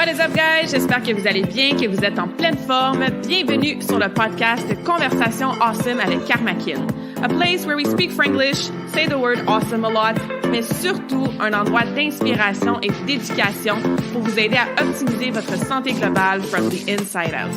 What is up, guys? J'espère que vous allez bien, que vous êtes en pleine forme. Bienvenue sur le podcast Conversation Awesome avec Karmakin. A place where we speak Franglish, say the word awesome a lot, mais surtout un endroit d'inspiration et d'éducation pour vous aider à optimiser votre santé globale from the inside out.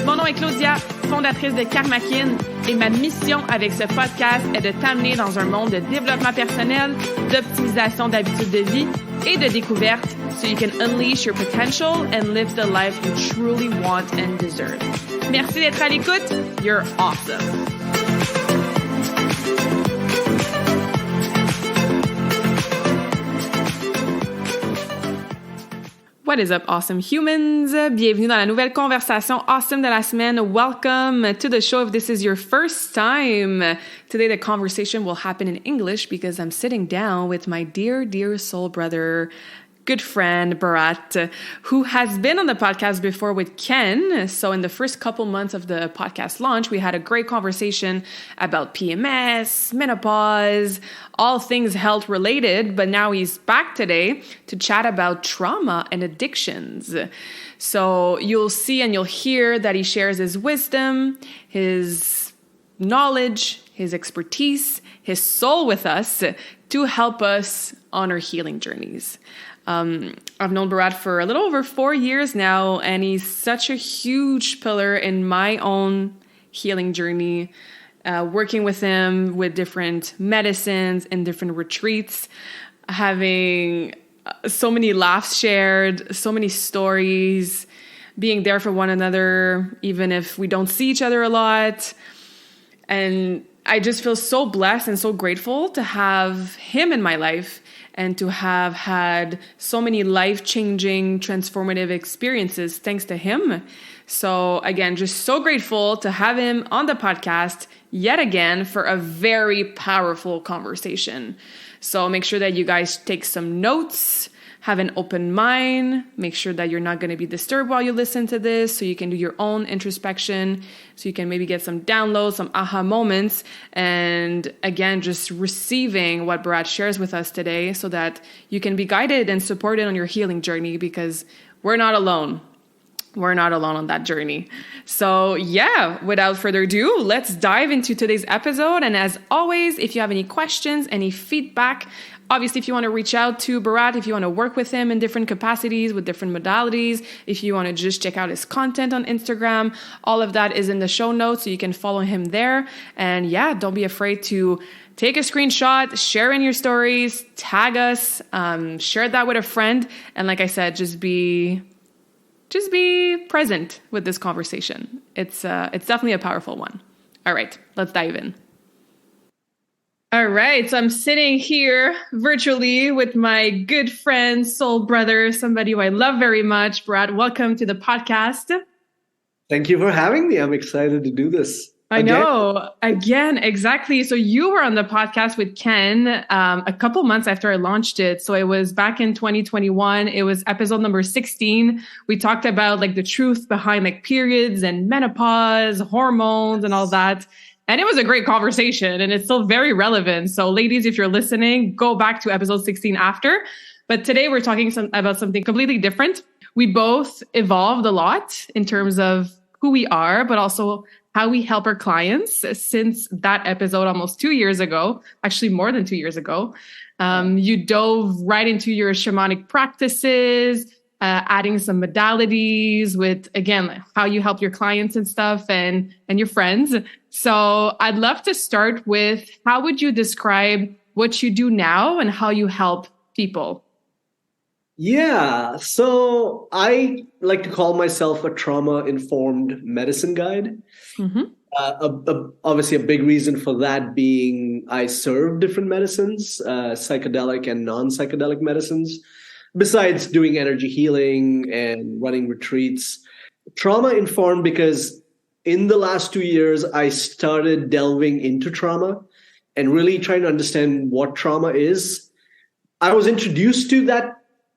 Mon nom est Claudia, fondatrice de Karmakin, et ma mission avec ce podcast est de t'amener dans un monde de développement personnel, d'optimisation d'habitudes de vie et de découverte so you can unleash your potential and live the life you truly want and deserve. Merci d'être à l'écoute. You're awesome. What is up, awesome humans? Bienvenue dans la nouvelle conversation awesome de la semaine. Welcome to the show if this is your first time. Today the conversation will happen in English because I'm sitting down with my dear, dear soul brother, good friend, Bharat, who has been on the podcast before with Ken. So in the first couple months of the podcast launch, we had a great conversation about PMS, menopause, all things health related. But now he's back today to chat about trauma and addictions. So you'll see and you'll hear that he shares his wisdom, his knowledge, his expertise, his soul with us to help us on our healing journeys. I've known Bharat for a little over 4 years now, and he's such a huge pillar in my own healing journey, working with him with different medicines and different retreats, having so many laughs shared, so many stories, being there for one another, even if we don't see each other a lot. And I just feel so blessed and so grateful to have him in my life and to have had so many life-changing, transformative experiences thanks to him. So again, just so grateful to have him on the podcast yet again for a very powerful conversation. So make sure that you guys take some notes, have an open mind, make sure that you're not going to be disturbed while you listen to this so you can do your own introspection, so you can maybe get some downloads, some aha moments, and again, just receiving what Bharat shares with us today so that you can be guided and supported on your healing journey because we're not alone. We're not alone on that journey. So yeah, without further ado, let's dive into today's episode. And as always, if you have any questions, any feedback, obviously, if you want to reach out to Bharat, if you want to work with him in different capacities, with different modalities, if you want to just check out his content on Instagram, all of that is in the show notes, so you can follow him there. And yeah, don't be afraid to take a screenshot, share in your stories, tag us, share that with a friend. And like I said, just be present with this conversation. It's definitely a powerful one. All right, let's dive in. All right, so I'm sitting here virtually with my good friend, soul brother, somebody who I love very much. Bharat, welcome to the podcast. Thank you for having me. I'm excited to do this. I know. Again, exactly. So you were on the podcast with Ken a couple months after I launched it. So it was back in 2021. It was episode number 16. We talked about like the truth behind like periods and menopause, hormones and all that. And it was a great conversation and it's still very relevant. So ladies, if you're listening, go back to episode 16 after. But today we're talking about something completely different. We both evolved a lot in terms of who we are, but also how we help our clients since that episode almost 2 years ago, actually more than 2 years ago. You dove right into your shamanic practices, adding some modalities with, again, how you help your clients and stuff and your friends. So I'd love to start with, how would you describe what you do now and how you help people? Yeah, so I like to call myself a trauma-informed medicine guide. Mm-hmm. Obviously, a big reason for that being I serve different medicines, psychedelic and non-psychedelic medicines. Besides doing energy healing and running retreats, trauma-informed because in the last 2 years, I started delving into trauma and really trying to understand what trauma is. I was introduced to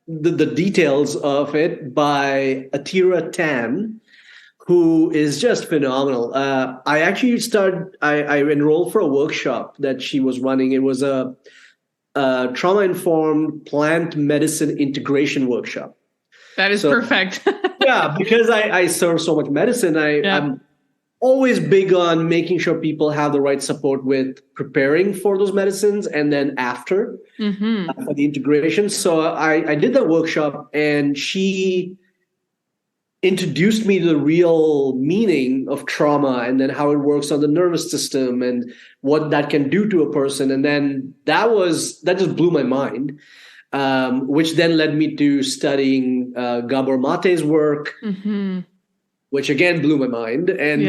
the details of it by Atira Tan, who is just phenomenal. I actually I enrolled for a workshop that she was running. It was a trauma-informed plant medicine integration workshop. That is perfect. Yeah, because I serve so much medicine, I'm always big on making sure people have the right support with preparing for those medicines and then after for the integration. So I did that workshop, and she introduced me to the real meaning of trauma and then how it works on the nervous system and what that can do to a person. And then that just blew my mind, which then led me to studying Gabor Mate's work, which again blew my mind. And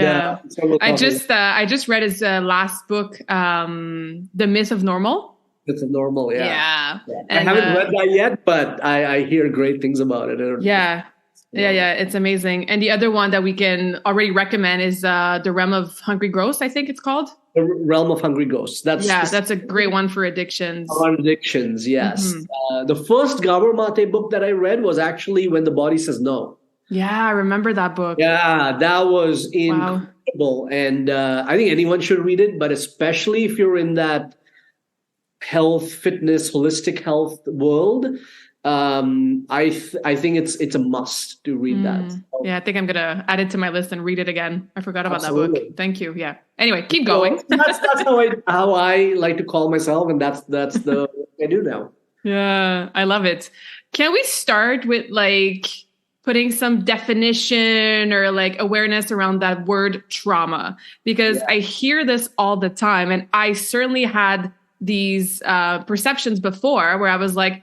I just read his last book, The Myth of Normal. It's a normal, yeah. And, I haven't read that yet, but I hear great things about it. Yeah, it's amazing. And the other one that we can already recommend is The Realm of Hungry Ghosts, I think it's called. The Realm of Hungry Ghosts. That's a great one for addictions. On addictions, yes. The first Gabor Mate book that I read was actually When the Body Says No. Yeah, I remember that book. Yeah, that was incredible. Wow. And I think anyone should read it, but especially if you're in that health, fitness, holistic health world, I think it's a must to read that. So, I think I'm gonna add it to my list and read it again. I forgot about that book. Thank you. Yeah. Anyway, keep going. That's how I like to call myself, and that's the what I do now. Yeah, I love it. Can we start with putting some definition or awareness around that word trauma? Because I hear this all the time, and I certainly had these perceptions before where I was like,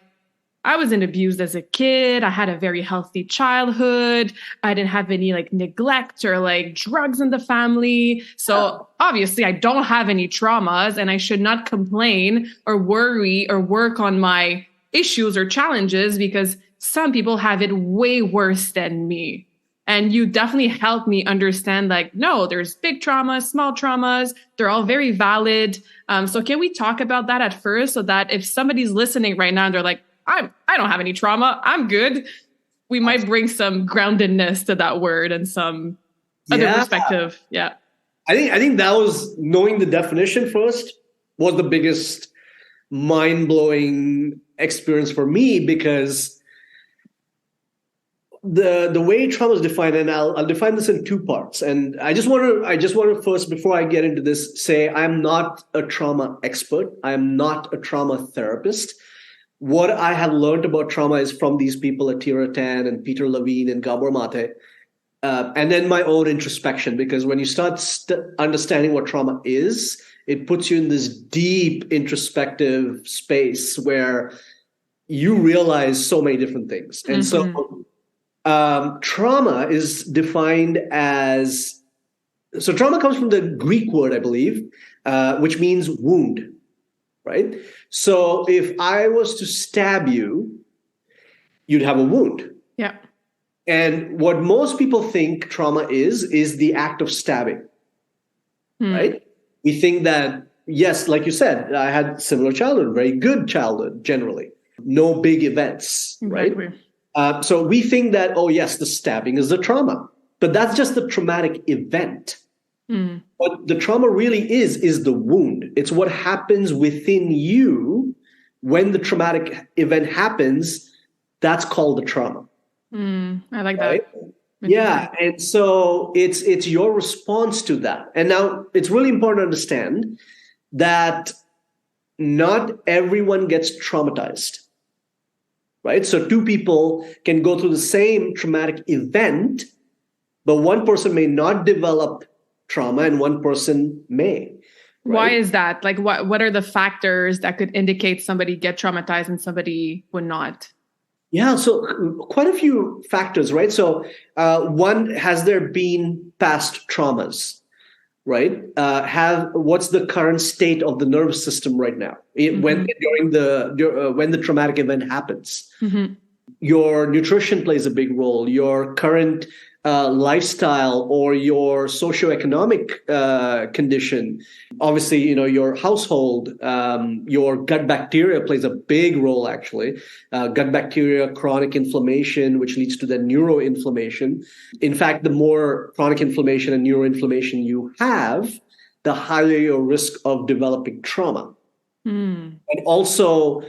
I wasn't abused as a kid. I had a very healthy childhood. I didn't have any neglect or drugs in the family. So obviously I don't have any traumas, and I should not complain or worry or work on my issues or challenges because some people have it way worse than me. And you definitely helped me understand no, there's big traumas, small traumas. They're all very valid. So can we talk about that at first so that if somebody's listening right now and they're like, I don't have any trauma, I'm good, we might bring some groundedness to that word and some other perspective. Yeah. I think that was, knowing the definition first was the biggest mind-blowing experience for me, because the way trauma is defined, and I'll define this in two parts. And I just want to first, before I get into this, say I'm not a trauma expert. I'm not a trauma therapist. What I have learned about trauma is from these people, Atira Tan and Peter Levine and Gabor Mate, and then my own introspection. Because when you start understanding what trauma is, it puts you in this deep introspective space where you realize so many different things. And so trauma is defined as, so trauma comes from the Greek word, I believe, which means wound. Right? So if I was to stab you, you'd have a wound. Yeah. And what most people think trauma is the act of stabbing. Right? We think that, yes, like you said, I had similar childhood, very good childhood, generally. No big events, exactly. Right? So we think that, oh yes, the stabbing is the trauma. But that's just the traumatic event. What the trauma really is the wound. It's what happens within you when the traumatic event happens. That's called the trauma. I like right? that. Yeah, and so it's your response to that. And now it's really important to understand that not everyone gets traumatized, right? So two people can go through the same traumatic event, but one person may not develop trauma and one person may. Right? Why is that? What are the factors that could indicate somebody get traumatized and somebody would not? Yeah, so quite a few factors, right? So one, has there been past traumas, right? What's the current state of the nervous system right now when the traumatic event happens? Your nutrition plays a big role. Your current lifestyle or your socioeconomic condition. Obviously, your household, your gut bacteria plays a big role, actually. Gut bacteria, chronic inflammation, which leads to the neuroinflammation. In fact, the more chronic inflammation and neuroinflammation you have, the higher your risk of developing trauma. And also,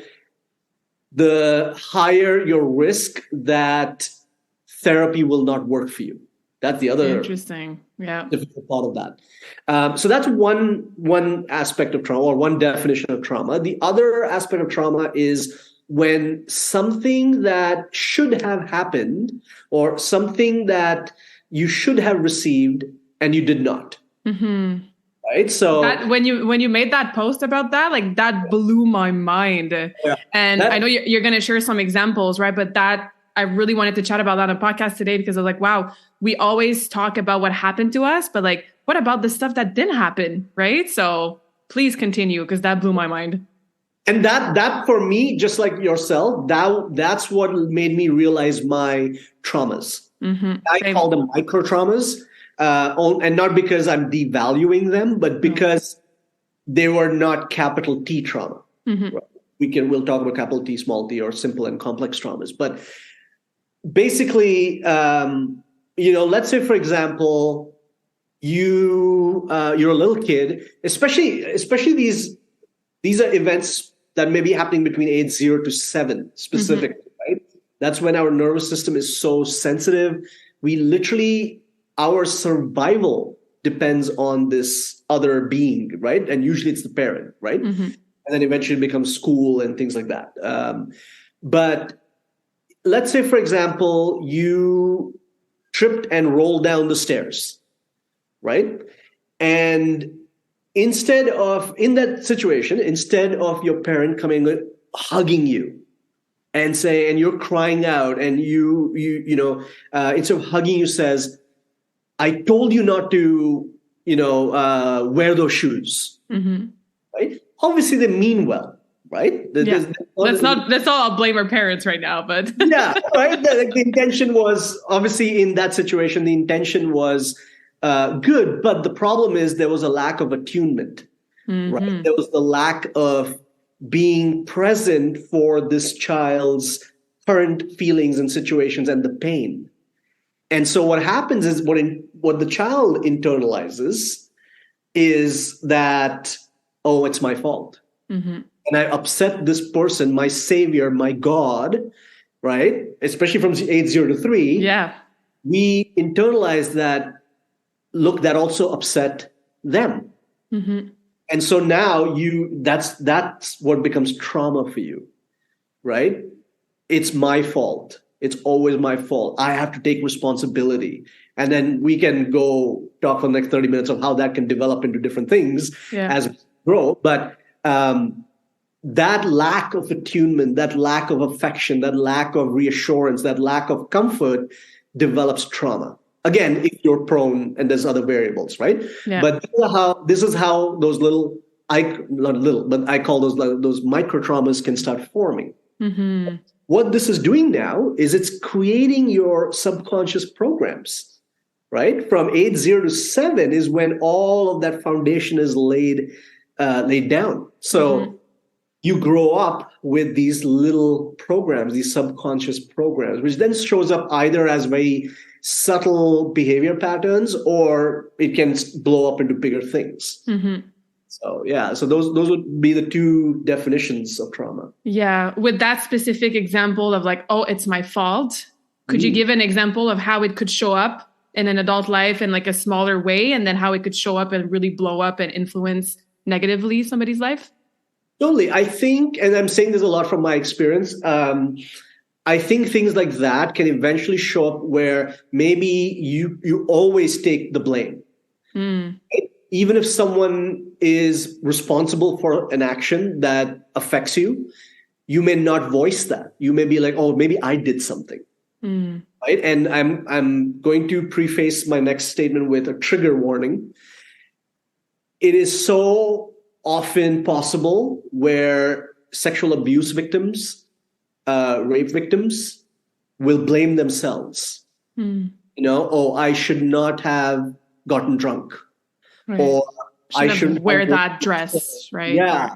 the higher your risk that therapy will not work for you. That's the other interesting, difficult part of that. So that's one aspect of trauma, or one definition of trauma. The other aspect of trauma is when something that should have happened, or something that you should have received and you did not. Mm-hmm. Right. So when you made that post about that, like, that blew my mind. Yeah, and I know you're going to share some examples, right? But that, I really wanted to chat about that on a podcast today, because I was like, wow, we always talk about what happened to us, but like, what about the stuff that didn't happen? Right. So please continue, because that blew my mind. And that for me, just like yourself, that's what made me realize my traumas. Mm-hmm. I call them micro traumas, and not because I'm devaluing them, but because they were not capital T trauma. Mm-hmm. Right? We'll talk about capital T, small t, or simple and complex traumas. But basically, let's say, for example, you're a little kid, especially these are events that may be happening between age 0 to 7 specifically, right? That's when our nervous system is so sensitive. Our survival depends on this other being, right? And usually it's the parent, right? Mm-hmm. And then eventually it becomes school and things like that. But let's say, for example, you tripped and rolled down the stairs, right? And in that situation, instead of your parent coming hugging you and you're crying out, and instead of hugging you, says, "I told you not to, wear those shoes," mm-hmm. right? Obviously, they mean well, right? Let's not I'll blame our parents right now, but yeah, right. The intention was, obviously, in that situation, the intention was good, but the problem is there was a lack of attunement, right? There was the lack of being present for this child's current feelings and situations and the pain. And so what happens is, what the child internalizes is that, oh, it's my fault. Mm-hmm. And I upset this person, my savior, my God, right? Especially from age 0 to 3. Yeah. We internalize that, look, that also upset them. Mm-hmm. And so now that's what becomes trauma for you, right? It's my fault. It's always my fault. I have to take responsibility. And then we can go talk for the next 30 minutes of how that can develop into different things as we grow. But that lack of attunement, that lack of affection, that lack of reassurance, that lack of comfort develops trauma. Again, if you're prone, and there's other variables, right? Yeah. But this is how those I call those micro traumas can start forming. Mm-hmm. What this is doing now is it's creating your subconscious programs, right? From age 0 to 7 is when all of that foundation is laid down. So you grow up with these little programs, these subconscious programs, which then shows up either as very subtle behavior patterns, or it can blow up into bigger things. Mm-hmm. So those would be the two definitions of trauma. Yeah. With that specific example of like, oh, it's my fault, could you give an example of how it could show up in an adult life in like a smaller way, and then how it could show up and really blow up and influence negatively somebody's life? Totally. I think, and I'm saying this a lot from my experience, I think things like that can eventually show up where maybe you always take the blame. Even if someone is responsible for an action that affects you, you may not voice that. You may be like, oh, maybe I did something. Right? And I'm going to preface my next statement with a trigger warning. It is so often possible where sexual abuse victims, rape victims, will blame themselves. Oh, I should not have gotten drunk. Right. Or I shouldn't wear that dress, right? Yeah.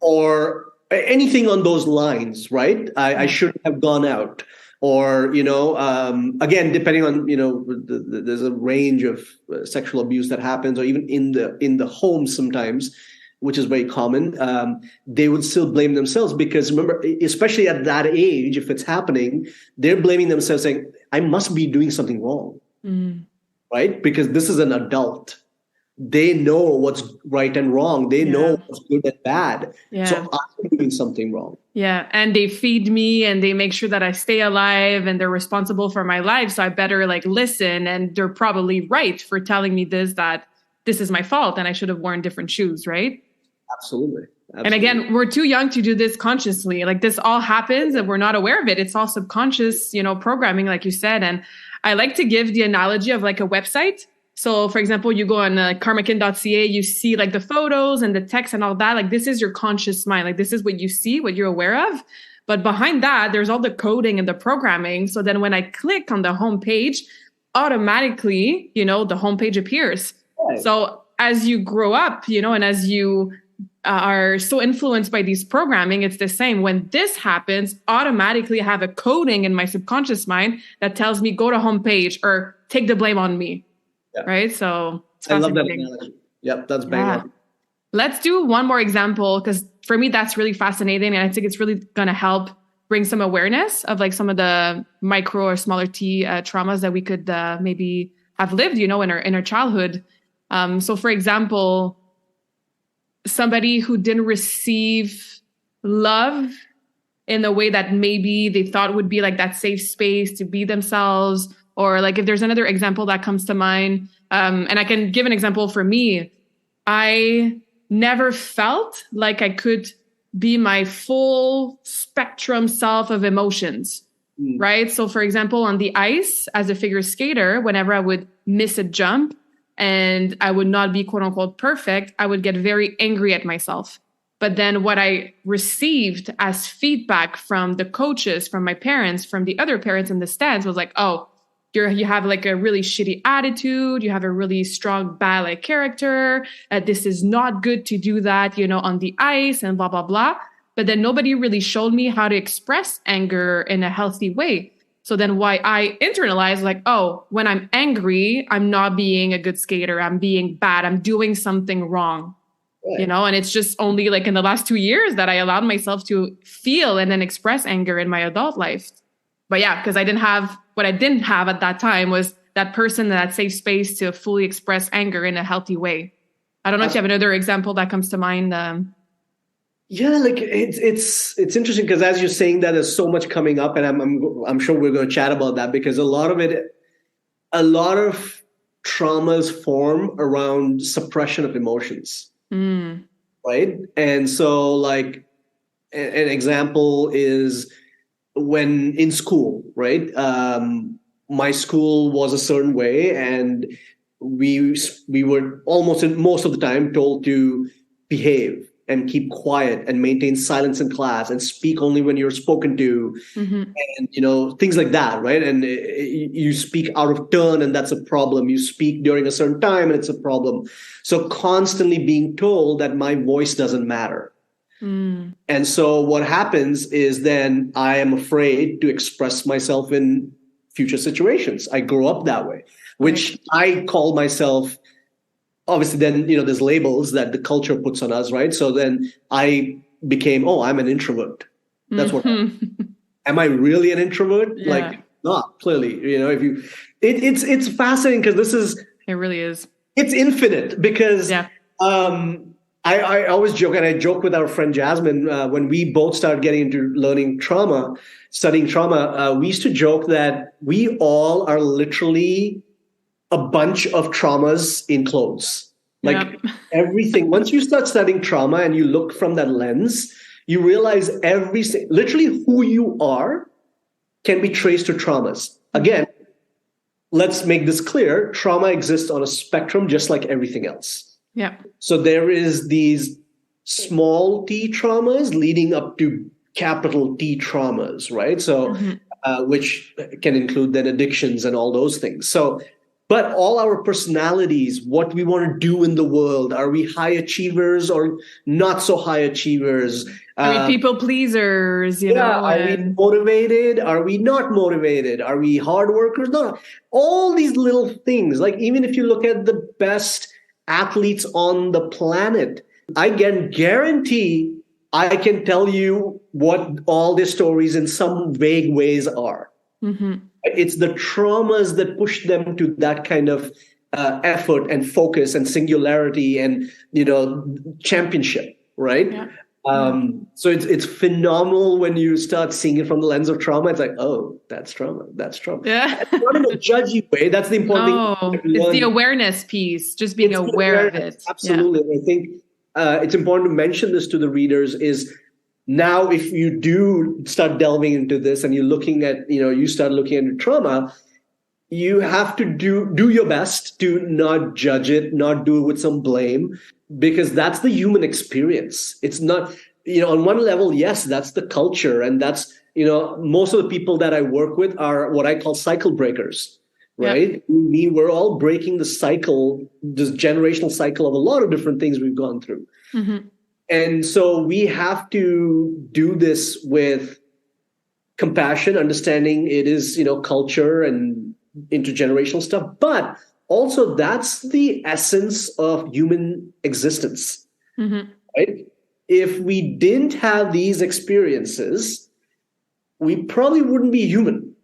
Or anything on those lines, right? I shouldn't have gone out. Or, again, depending on, there's a range of sexual abuse that happens, or even in the home sometimes, which is very common. They would still blame themselves, because remember, especially at that age, if it's happening, they're blaming themselves, saying, I must be doing something wrong, right? Because this is an adult. They know what's right and wrong. They know what's good and bad. Yeah. So I'm doing something wrong. Yeah. And they feed me and they make sure that I stay alive and they're responsible for my life. So I better like listen. And they're probably right for telling me that this is my fault and I should have worn different shoes, right? Absolutely. And again, we're too young to do this consciously. Like this all happens and we're not aware of it. It's all subconscious, programming, like you said. And I like to give the analogy of like a website. So for example, you go on karmakin.ca, you see like the photos and the text and all that. Like this is your conscious mind. Like this is what you see, what you're aware of. But behind that, there's all the coding and the programming. So then when I click on the homepage, automatically, the homepage appears. Right. So as you grow up, and as you are so influenced by these programming, it's the same. When this happens, automatically I have a coding in my subconscious mind that tells me go to homepage or take the blame on me. Yeah. Right. So I love that analogy. Yep. That's bang on. Let's do one more example, because for me, that's really fascinating. And I think it's really going to help bring some awareness of like some of the micro or smaller T traumas that we could maybe have lived, in our childhood. So for example, somebody who didn't receive love in the way that maybe they thought would be like that safe space to be themselves. Or like if there's another example that comes to mind, and I can give an example for me, I never felt like I could be my full spectrum self of emotions, right? So for example, on the ice as a figure skater, whenever I would miss a jump and I would not be quote unquote perfect, I would get very angry at myself. But then what I received as feedback from the coaches, from my parents, from the other parents in the stands was like, oh, you have like a really shitty attitude. You have a really strong ballet character. This is not good to do that, on the ice and blah, blah, blah. But then nobody really showed me how to express anger in a healthy way. So then why I internalized like, oh, when I'm angry, I'm not being a good skater. I'm being bad. I'm doing something wrong, right. And it's just only like in the last 2 years that I allowed myself to feel and then express anger in my adult life. But yeah, because what I didn't have at that time was that person, that safe space to fully express anger in a healthy way. I don't know if you have another example that comes to mind. Yeah, like it's interesting because as you're saying that, there's so much coming up, and I'm sure we're going to chat about that because a lot of traumas form around suppression of emotions, right? And so, like an example is when in school, right? My school was a certain way, and we were almost most of the time told to behave and keep quiet and maintain silence in class and speak only when you're spoken to, and things like that, right? And you speak out of turn, and that's a problem. You speak during a certain time, and it's a problem. So constantly being told that my voice doesn't matter. And so what happens is then I am afraid to express myself in future situations. I grew up that way, which I call myself, obviously then, there's labels that the culture puts on us, right? So then I became, I'm an introvert. That's what am I really an introvert? Yeah. Like, not clearly, it's fascinating because it really is. It's infinite because, I always joke, and I joke with our friend Jasmine, when we both started getting into studying trauma, we used to joke that we all are literally a bunch of traumas in clothes. Like everything, once you start studying trauma and you look from that lens, you realize literally who you are can be traced to traumas. Again, let's make this clear. Trauma exists on a spectrum just like everything else. Yeah. So there is these small T traumas leading up to capital T traumas, right? So, which can include then addictions and all those things. So, but all our personalities, what we want to do in the world, are we high achievers or not so high achievers? Are we people pleasers? Are we motivated? Are we not motivated? Are we hard workers? No. All these little things, like even if you look at the best athletes on the planet, I can guarantee I can tell you what all their stories in some vague ways are. It's the traumas that push them to that kind of effort and focus and singularity and, championship, right? Yeah. So it's phenomenal when you start seeing it from the lens of trauma. It's like, oh, that's trauma. That's trauma. Yeah. It's not in a judgy way. That's the important thing. It's the awareness piece, just being aware of it. Absolutely. Yeah. I think it's important to mention this to the readers is now if you do start delving into this and you're looking at, you start looking at trauma, you have to do your best to not judge it, not do it with some blame, because that's the human experience. It's not, on one level, yes, that's the culture. And that's, most of the people that I work with are what I call cycle breakers, right? Yeah. We're all breaking the cycle, this generational cycle of a lot of different things we've gone through. And so we have to do this with compassion, understanding it is, culture and intergenerational stuff, but also that's the essence of human existence, right? If we didn't have these experiences, we probably wouldn't be human.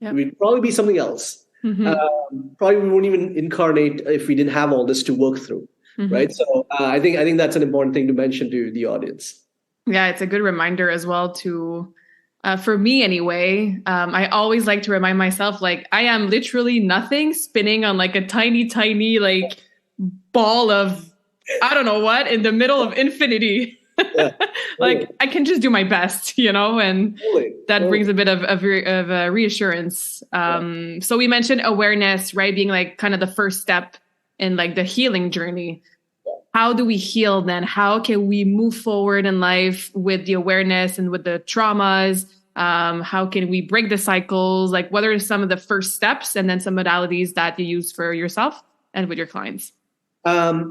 Yep. We'd probably be something else. Probably we wouldn't even incarnate if we didn't have all this to work through, right? So I think that's an important thing to mention to the audience. Yeah, it's a good reminder as well to for me anyway, I always like to remind myself, like, I am literally nothing spinning on like a tiny, tiny, like ball of, I don't know what, in the middle of infinity. Like, I can just do my best, and that brings a bit of reassurance. So we mentioned awareness, right? Being like kind of the first step in like the healing journey. How do we heal then? How can we move forward in life with the awareness and with the traumas? How can we break the cycles? Like, what are some of the first steps and then some modalities that you use for yourself and with your clients?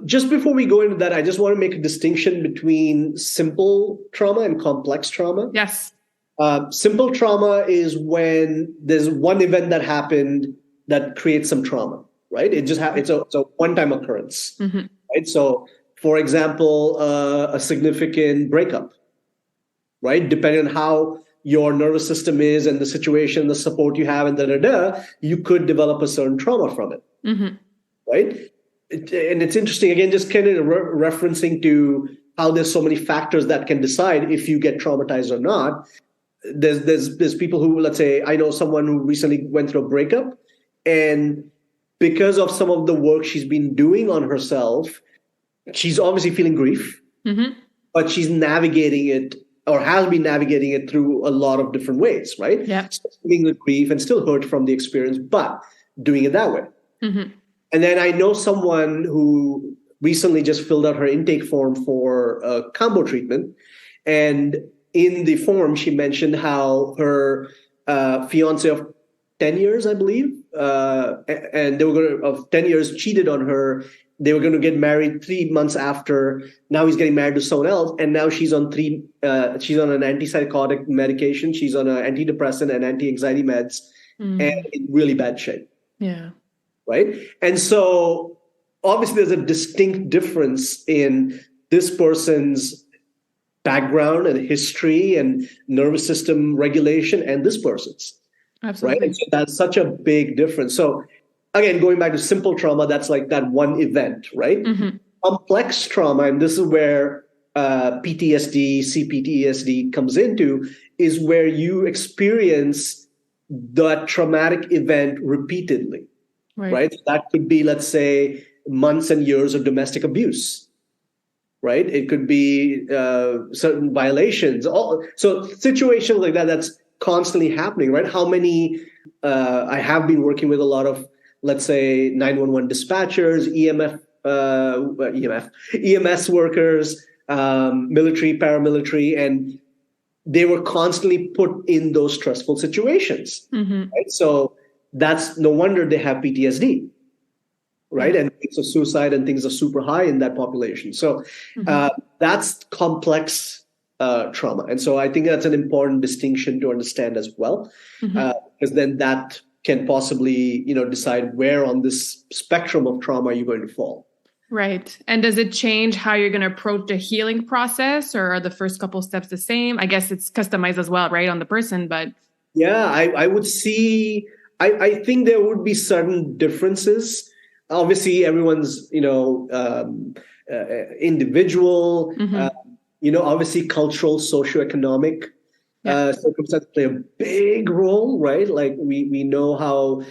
Just before we go into that, I just want to make a distinction between simple trauma and complex trauma. Yes. Simple trauma is when there's one event that happened that creates some trauma, right? It's a one-time occurrence. Right? So, for example, a significant breakup, right? Depending on how your nervous system is and the situation, the support you have, and you could develop a certain trauma from it, right? And it's interesting, again, just kind of referencing to how there's so many factors that can decide if you get traumatized or not. There's people who, let's say, I know someone who recently went through a breakup, and because of some of the work she's been doing on herself, she's obviously feeling grief, but she's navigating it or has been navigating it through a lot of different ways, right? Yeah. Still feeling the grief and still hurt from the experience, but doing it that way. And then I know someone who recently just filled out her intake form for a combo treatment. And in the form, she mentioned how her fiance of 10 years, I believe, and they were going to, of 10 years, cheated on her. They were going to get married 3 months after. Now he's getting married to someone else, and now she's on an antipsychotic medication. She's on an antidepressant and anti-anxiety meds, and in really bad shape. Yeah. Right. And so obviously there's a distinct difference in this person's background and history and nervous system regulation and this person's. Absolutely. Right. And so that's such a big difference. So again, going back to simple trauma, that's like that one event, right? Complex trauma, and this is where PTSD, CPTSD comes into, is where you experience the traumatic event repeatedly. Right. So that could be, let's say, months and years of domestic abuse. Right. It could be certain violations. So situations like that, that's constantly happening. Right. How many I have been working with a lot of, let's say, 911 dispatchers, EMS workers, military, paramilitary, and they were constantly put in those stressful situations. Right. So that's no wonder they have PTSD, right? And rates of suicide and things are super high in that population. So that's complex trauma. And so I think that's an important distinction to understand as well, because then that can possibly, decide where on this spectrum of trauma you're going to fall. Right. And does it change how you're going to approach the healing process, or are the first couple steps the same? I guess it's customized as well, right, on the person, but Yeah, I would see, I think there would be certain differences. Obviously, everyone's, individual, Mm-hmm. obviously cultural, socioeconomic Yeah. circumstances play a big role, right? Like we know how,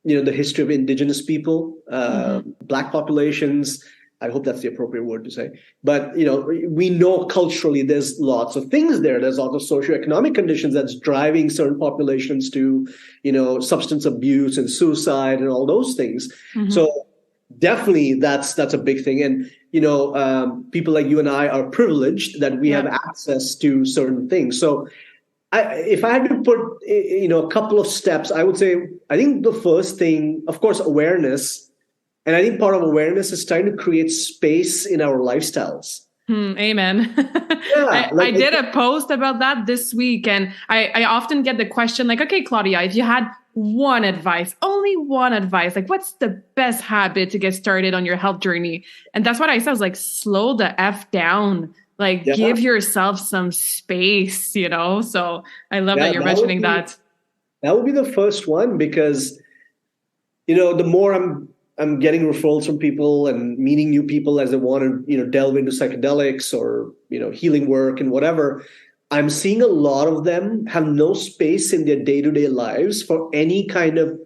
the history of indigenous people, Mm-hmm. black populations. I hope that's the appropriate word to say. But we know culturally there's lots of things there. There's lots of socioeconomic conditions that's driving certain populations to, substance abuse and suicide and all those things. Mm-hmm. So definitely that's a big thing. And people like you and I are privileged that we have Yeah. access to certain things. So if I had to put, a couple of steps, I would say, I think the first thing, of course, awareness. And I think part of awareness is trying to create space in our lifestyles. Amen. Yeah, I did a post about that this week, and I often get the question like, okay, Claudia, if you had one advice, only one advice, like what's the best habit to get started on your health journey? And that's what I said, I was like, slow the F down. Like, yeah, give yourself some space, So I love that you're mentioning that. That would be the first one because, the more I'm getting referrals from people and meeting new people as they want to, delve into psychedelics or, healing work and whatever, I'm seeing a lot of them have no space in their day-to-day lives for any kind of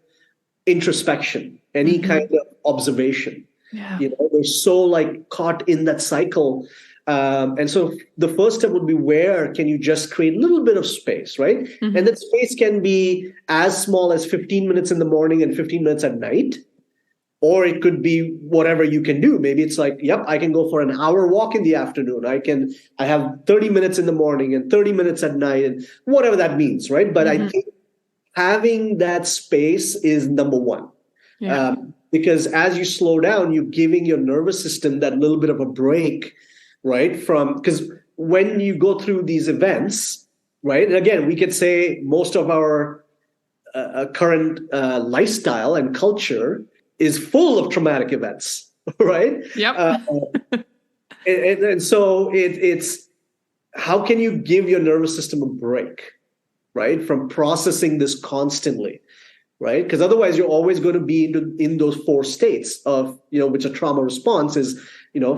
introspection, any kind of observation. Yeah. They're so like caught in that cycle. And so the first step would be, where can you just create a little bit of space, right? Mm-hmm. And that space can be as small as 15 minutes in the morning and 15 minutes at night. Or it could be whatever you can do. Maybe it's like, yep, I can go for an hour walk in the afternoon. I have 30 minutes in the morning and 30 minutes at night and whatever that means, right? But I think having that space is number one. Yeah. Because as you slow down, you're giving your nervous system that little bit of a break, right? Because when you go through these events, right? And again, we could say most of our current lifestyle and culture is full of traumatic events, right? Yep. And so it's how can you give your nervous system a break, right, from processing this constantly, right? Because otherwise you're always going to be in those four states of, which a trauma response is,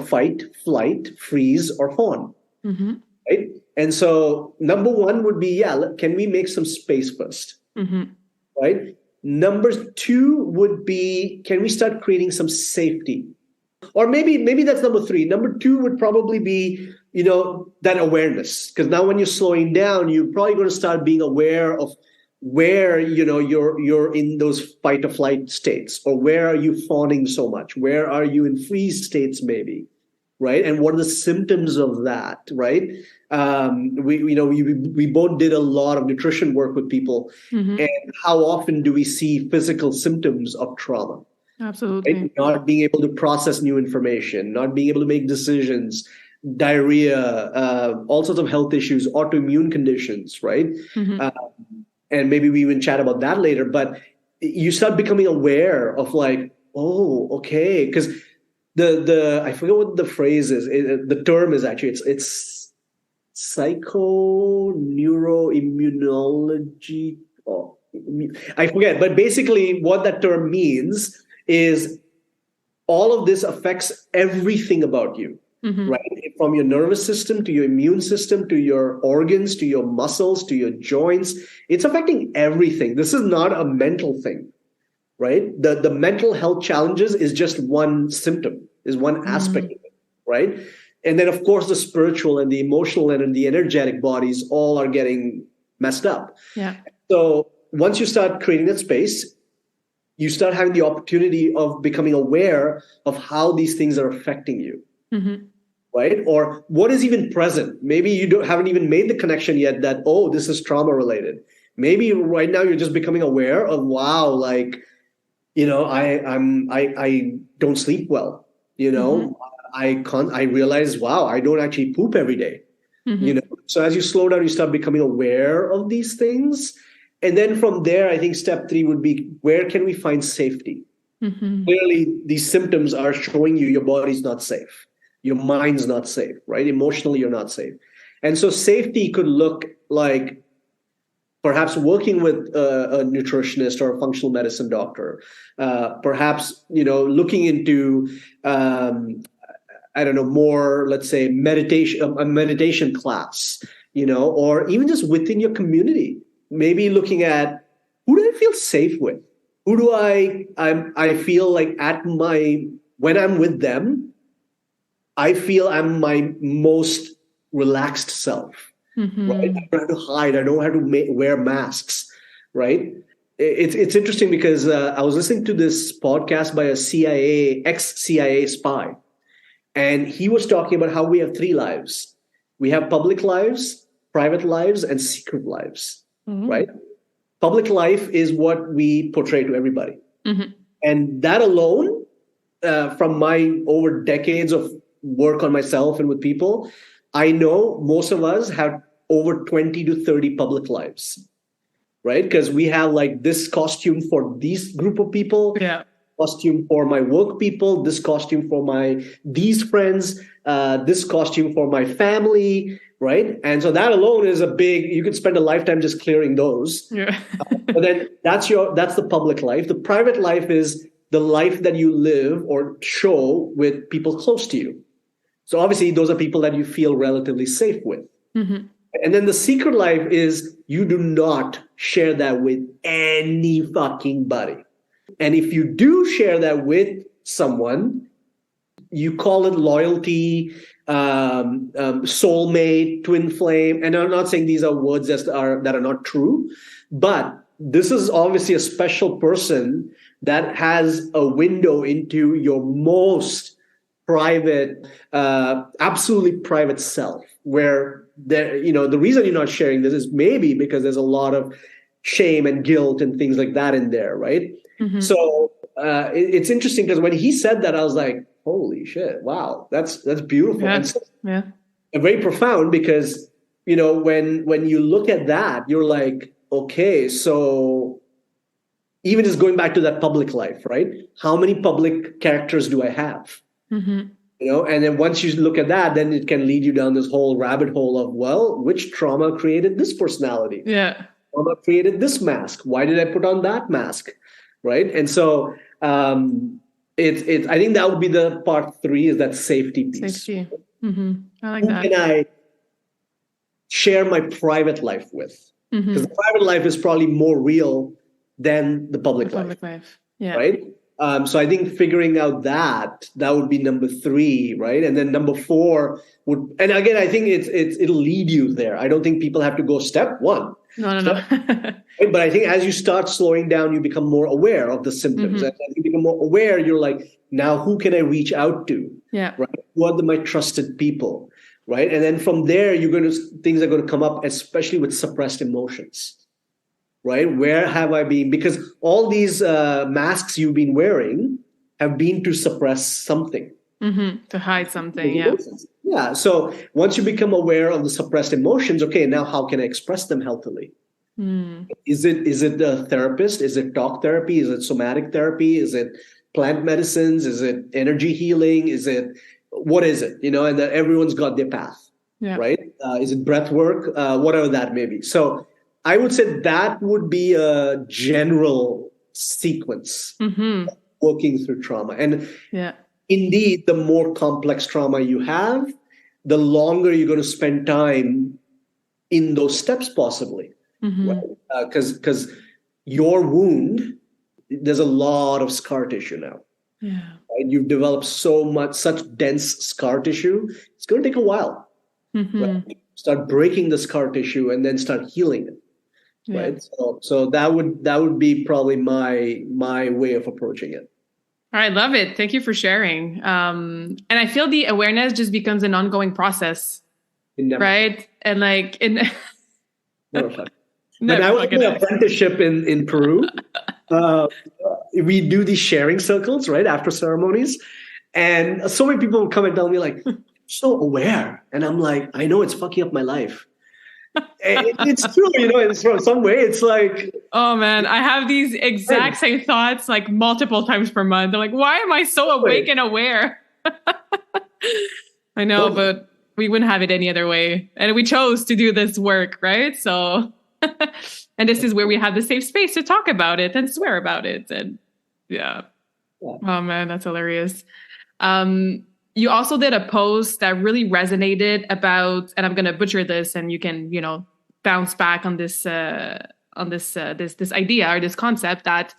fight, flight, freeze, or fawn, right? And so number one would be, can we make some space first, right? Number two would be, can we start creating some safety? Or maybe that's number three. Number two would probably be, that awareness. Because now when you're slowing down, you're probably going to start being aware of where, you're in those fight or flight states, or where are you fawning so much? Where are you in freeze states maybe, right? And what are the symptoms of that, right? We both did a lot of nutrition work with people, and how often do we see physical symptoms of trauma? Absolutely. Right? Not being able to process new information, not being able to make decisions, diarrhea, all sorts of health issues, autoimmune conditions, right? And maybe we even chat about that later. But you start becoming aware of like, oh, okay, because the I forget what the phrase is. The term is actually it's psychoneuroimmunology. Oh, I forget, but basically what that term means is all of this affects everything about you, right? From your nervous system to your immune system to your organs to your muscles to your joints. It's affecting everything. This is not a mental thing, right? The mental health challenges is just one symptom, is one aspect of it, right? And then, of course, the spiritual and the emotional and the energetic bodies all are getting messed up. Yeah. So once you start creating that space, you start having the opportunity of becoming aware of how these things are affecting you, right? Or what is even present. Maybe you haven't even made the connection yet that, oh, this is trauma related. Maybe right now you're just becoming aware of, wow, like, I don't sleep well. I realize, wow, I don't actually poop every day. So as you slow down, you start becoming aware of these things. And then from there, I think step three would be, where can we find safety? Clearly, these symptoms are showing you your body's not safe. Your mind's not safe, right? Emotionally, you're not safe. And so safety could look like, perhaps working with a nutritionist or a functional medicine doctor, perhaps, looking into, I don't know, more, let's say, a meditation class, or even just within your community, maybe looking at who do I feel safe with? Who do I feel like when I'm with them, I feel I'm my most relaxed self, right? I don't have to hide. I don't have to wear masks, right? It's interesting because I was listening to this podcast by a ex-CIA spy, and he was talking about how we have three lives. We have public lives, private lives, and secret lives, right? Public life is what we portray to everybody. And that alone, from my over decades of work on myself and with people, I know most of us have over 20 to 30 public lives, right? Because we have like this costume for these group of people, costume for my work people, this costume for these friends, this costume for my family, right? And so that alone is you could spend a lifetime just clearing those. But then that's the public life. The private life is the life that you live or show with people close to you. So obviously those are people that you feel relatively safe with. And then the secret life is you do not share that with any fucking body. And if you do share that with someone, you call it loyalty, soulmate, twin flame. And I'm not saying these are words that are not true, but this is obviously a special person that has a window into your most private, absolutely private self, where the reason you're not sharing this is maybe because there's a lot of shame and guilt and things like that in there, right? So it's interesting because when he said that, I was like, holy shit, wow, that's beautiful. And very profound because, when you look at that, you're like, okay, so even just going back to that public life, right? How many public characters do I have? And then once you look at that, then it can lead you down this whole rabbit hole of, well, which trauma created this personality? Trauma created this mask. Why did I put on that mask? Right? And so I think that would be the part 3 is that safety piece. I like that. Who can I share my private life with? Because the private life is probably more real than the public life. Right? So I think figuring out that would be number 3, right? And then number 4 and again, I think it'll lead you there. I don't think people have to go step 1. No. But I think as you start slowing down, you become more aware of the symptoms. And as you become more aware, you're like, now who can I reach out to? Right? Who are my trusted people? Right? And then from there, things are going to come up, especially with suppressed emotions. Right? Where have I been? Because all these masks you've been wearing have been to suppress something. To hide something, Yeah. So once you become aware of the suppressed emotions, okay, now how can I express them healthily? Is it a therapist? Is it talk therapy? Is it somatic therapy? Is it plant medicines? Is it energy healing? What is it? And that everyone's got their path, right? Is it breath work? Whatever that may be. So I would say that would be a general sequence working through trauma. And indeed, the more complex trauma you have, the longer you're going to spend time in those steps possibly. Because your wound, there's a lot of scar tissue now. Right? You've developed such dense scar tissue. It's going to take a while. Right? Start breaking the scar tissue and then start healing it. Right. So that would be probably my way of approaching it. All right, love it. Thank you for sharing. And I feel the awareness just becomes an ongoing process, right? And like never fun. When I was in an apprenticeship in Peru, we do these sharing circles, right, after ceremonies. And so many people would come and tell me like, so aware. And I'm like, I know it's fucking up my life. It's true, it's from some way. It's like, oh man, I have these exact same thoughts like multiple times per month. I'm like, why am I so awake and aware? I know, but we wouldn't have it any other way. And we chose to do this work, right? So And this is where we have the safe space to talk about it and swear about it. And yeah. Oh man, that's hilarious. You also did a post that really resonated about, and I'm going to butcher this, and you can, bounce back on this idea or this concept that,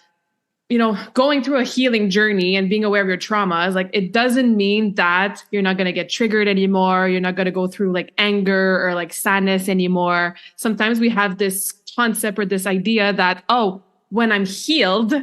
going through a healing journey and being aware of your traumas, like it doesn't mean that you're not going to get triggered anymore. You're not going to go through like anger or like sadness anymore. Sometimes we have this concept or this idea that, oh, when I'm healed,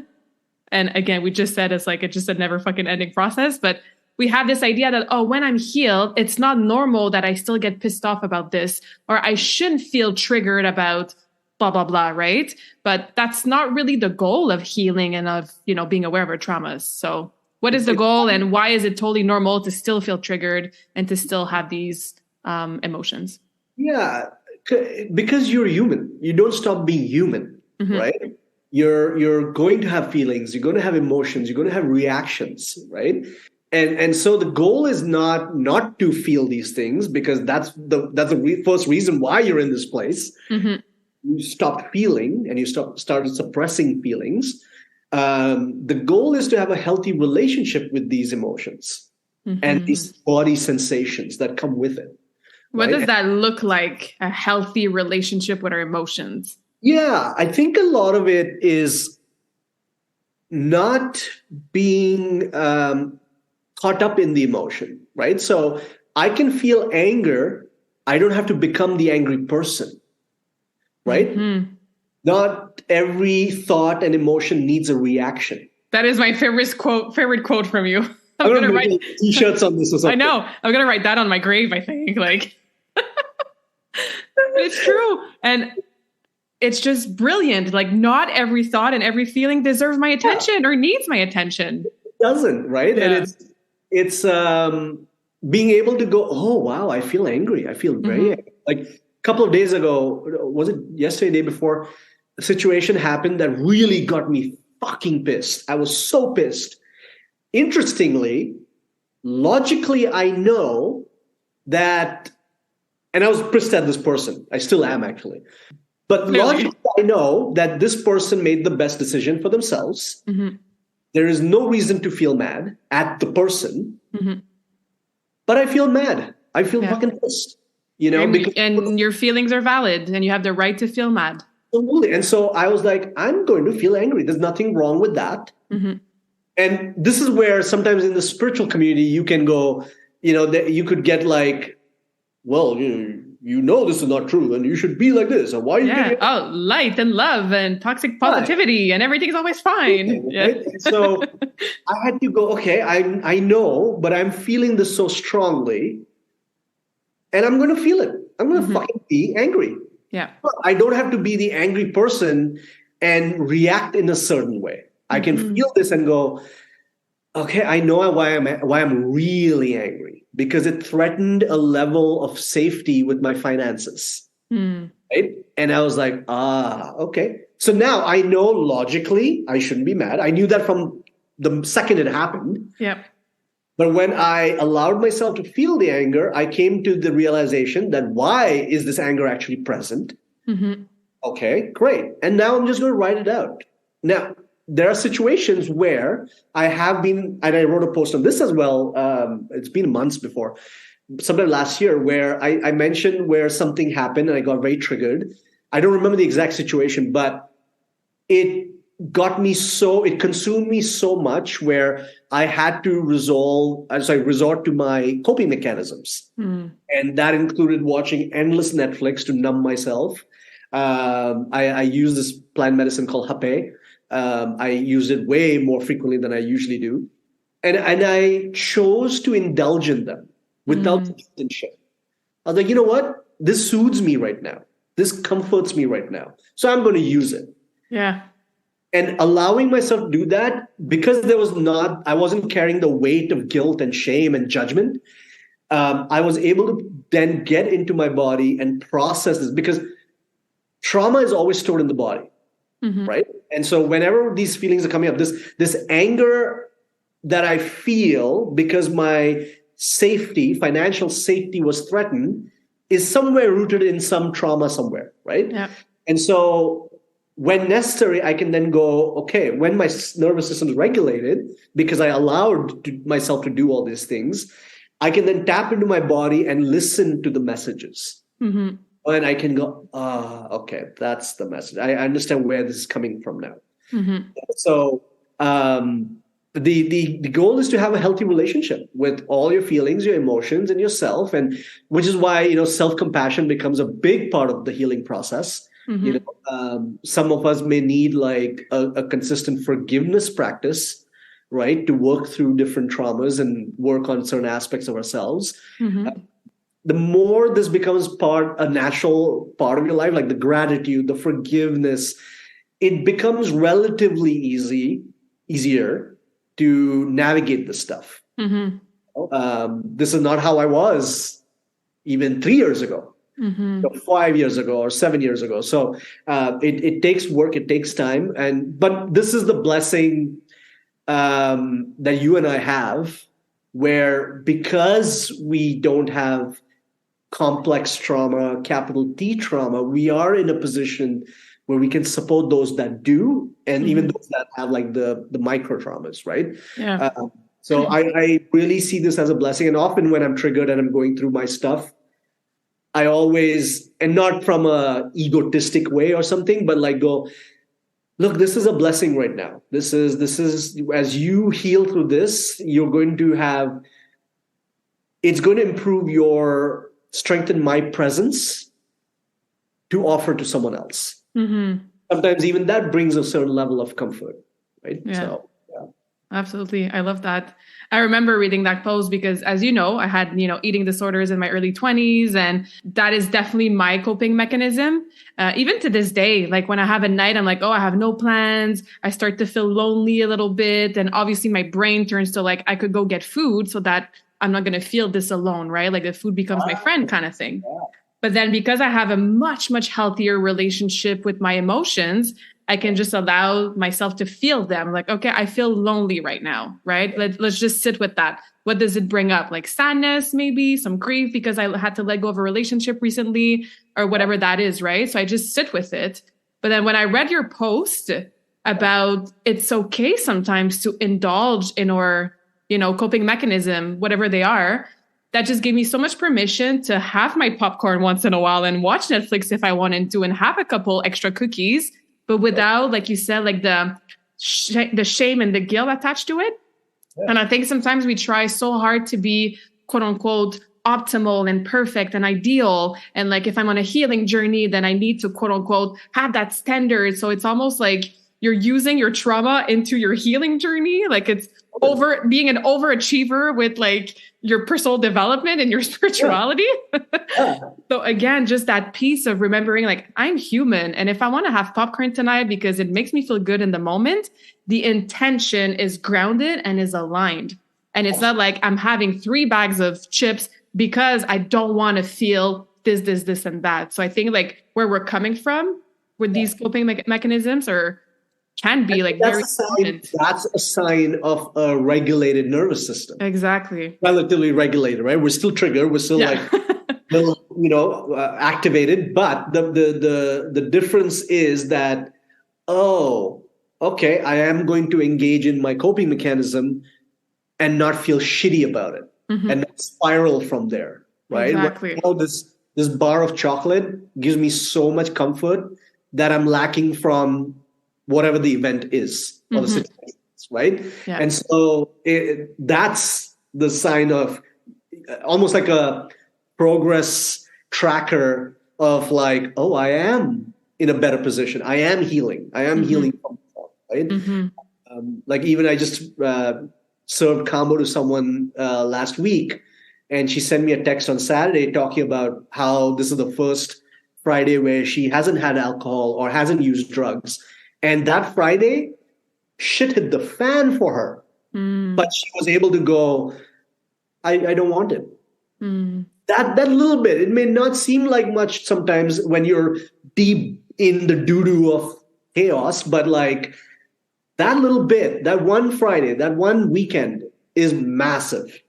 and again, we just said it's just a never fucking ending process, but we have this idea that, oh, when I'm healed, it's not normal that I still get pissed off about this, or I shouldn't feel triggered about blah, blah, blah, right? But that's not really the goal of healing and of, being aware of our traumas. So what is the goal, and why is it totally normal to still feel triggered and to still have these emotions? Yeah, because you're human. You don't stop being human, right? You're going to have feelings, you're going to have emotions, you're going to have reactions, right? And so the goal is not to feel these things, because that's the first reason why you're in this place. You stopped feeling and you started suppressing feelings. The goal is to have a healthy relationship with these emotions and these body sensations that come with it. What does that look like, a healthy relationship with our emotions? Yeah, I think a lot of it is not being caught up in the emotion, right? So I can feel anger. I don't have to become the angry person, right? Not every thought and emotion needs a reaction. That is my favorite quote from you. I'm going to write t-shirts on this or something. I know. I'm going to write that on my grave, I think. It's true. And it's just brilliant. Like, not every thought and every feeling deserves my attention or needs my attention. It doesn't, right? Yeah. And it's being able to go, oh, wow, I feel angry. I feel very angry. Like a couple of days ago, was it yesterday, day before, a situation happened that really got me fucking pissed. I was so pissed. Interestingly, logically, I know that, and I was pissed at this person. I still am, actually. But logically, I know that this person made the best decision for themselves. There is no reason to feel mad at the person. But I feel mad. I feel fucking pissed. And your feelings are valid, and you have the right to feel mad. Absolutely. And so I was like, I'm going to feel angry. There's nothing wrong with that. And this is where sometimes in the spiritual community, you can go, you could get like, well, this is not true, and you should be like this. Or why are you getting light and love and toxic positivity, and everything's always fine. Right? So I had to go, okay, I know, but I'm feeling this so strongly, and I'm going to feel it. I'm going to fucking be angry. Yeah. But I don't have to be the angry person and react in a certain way. I can feel this and go, okay, I know why I'm really angry, because it threatened a level of safety with my finances. Right? And I was like, okay. So now I know logically I shouldn't be mad. I knew that from the second it happened. Yep. But when I allowed myself to feel the anger, I came to the realization that why is this anger actually present? Okay, great. And now I'm just going to write it out. Now, there are situations where I have been, and I wrote a post on this as well. It's been months before, sometime last year, where I mentioned where something happened and I got very triggered. I don't remember the exact situation, but it consumed me so much where I had to resort to my coping mechanisms. And that included watching endless Netflix to numb myself. I use this plant medicine called hape. I use it way more frequently than I usually do. And I chose to indulge in them without shit. I was like, you know what? This soothes me right now. This comforts me right now. So I'm going to use it. Yeah. And allowing myself to do that, because I wasn't carrying the weight of guilt and shame and judgment. I was able to then get into my body and process this, because trauma is always stored in the body. Right? And so whenever these feelings are coming up, this anger that I feel because my financial safety was threatened, is somewhere rooted in some trauma somewhere, right? Yeah. And so when necessary, I can then go, okay, when my nervous system is regulated, because I allowed myself to do all these things, I can then tap into my body and listen to the messages. And I can go, okay, that's the message. I understand where this is coming from now. So the goal is to have a healthy relationship with all your feelings, your emotions, and yourself, and which is why self-compassion becomes a big part of the healing process. Some of us may need like a consistent forgiveness practice, right, to work through different traumas and work on certain aspects of ourselves. The more this becomes a natural part of your life, like the gratitude, the forgiveness, it becomes relatively easier to navigate this stuff. This is not how I was even 3 years ago, 5 years ago, or 7 years ago. So it takes work, it takes time, but this is the blessing that you and I have, where because we don't have complex trauma, capital T trauma, we are in a position where we can support those that do, and even those that have like the micro traumas, right? Yeah. So I really see this as a blessing. And often when I'm triggered and I'm going through my stuff, I always, and not from a egotistic way or something, but like go, look, this is a blessing right now. This is as you heal through this, you're going to have, it's going to improve your strengthen my presence to offer to someone else. Sometimes even that brings a certain level of comfort, right? Yeah. So, absolutely. I love that. I remember reading that post because, as you know, I had, eating disorders in my early 20s, and that is definitely my coping mechanism. Even to this day, like when I have a night, I'm like, oh, I have no plans. I start to feel lonely a little bit. And obviously my brain turns to like, I could go get food so that I'm not going to feel this alone, right? Like the food becomes my friend kind of thing. Yeah. But then because I have a much, much healthier relationship with my emotions, I can just allow myself to feel them. Like, okay, I feel lonely right now, right? Let's just sit with that. What does it bring up? Like sadness, maybe some grief because I had to let go of a relationship recently or whatever that is, right? So I just sit with it. But then when I read your post about it's okay sometimes to indulge in our, coping mechanism, whatever they are, that just gave me so much permission to have my popcorn once in a while and watch Netflix if I wanted to and have a couple extra cookies, but without, like you said, like the shame and the guilt attached to it. Yeah. And I think sometimes we try so hard to be, quote unquote, optimal and perfect and ideal. And like, if I'm on a healing journey, then I need to, quote unquote, have that standard. So it's almost like you're using your trauma into your healing journey. Like it's being an overachiever with like your personal development and your spirituality. Yeah. So again, just that piece of remembering like I'm human. And if I want to have popcorn tonight because it makes me feel good in the moment, the intention is grounded and is aligned. And it's not like I'm having 3 bags of chips because I don't want to feel this, and that. So I think like where we're coming from with these coping mechanisms can be like very important. That's a sign of a regulated nervous system. Exactly. Relatively regulated, right? We're still triggered. We're still activated. But the difference is that, okay, I am going to engage in my coping mechanism and not feel shitty about it and not spiral from there, right? Exactly. This bar of chocolate gives me so much comfort that I'm lacking from whatever the event is or the situation is, right? Yeah. And so that's the sign of almost like a progress tracker of like, oh, I am in a better position. I am healing. I am healing from myself, right? Like even I just served combo to someone last week, and she sent me a text on Saturday talking about how this is the first Friday where she hasn't had alcohol or hasn't used drugs. And that Friday, shit hit the fan for her. But she was able to go, I don't want it. That little bit, it may not seem like much sometimes when you're deep in the doo-doo of chaos, but like that little bit, that one Friday, that one weekend is massive.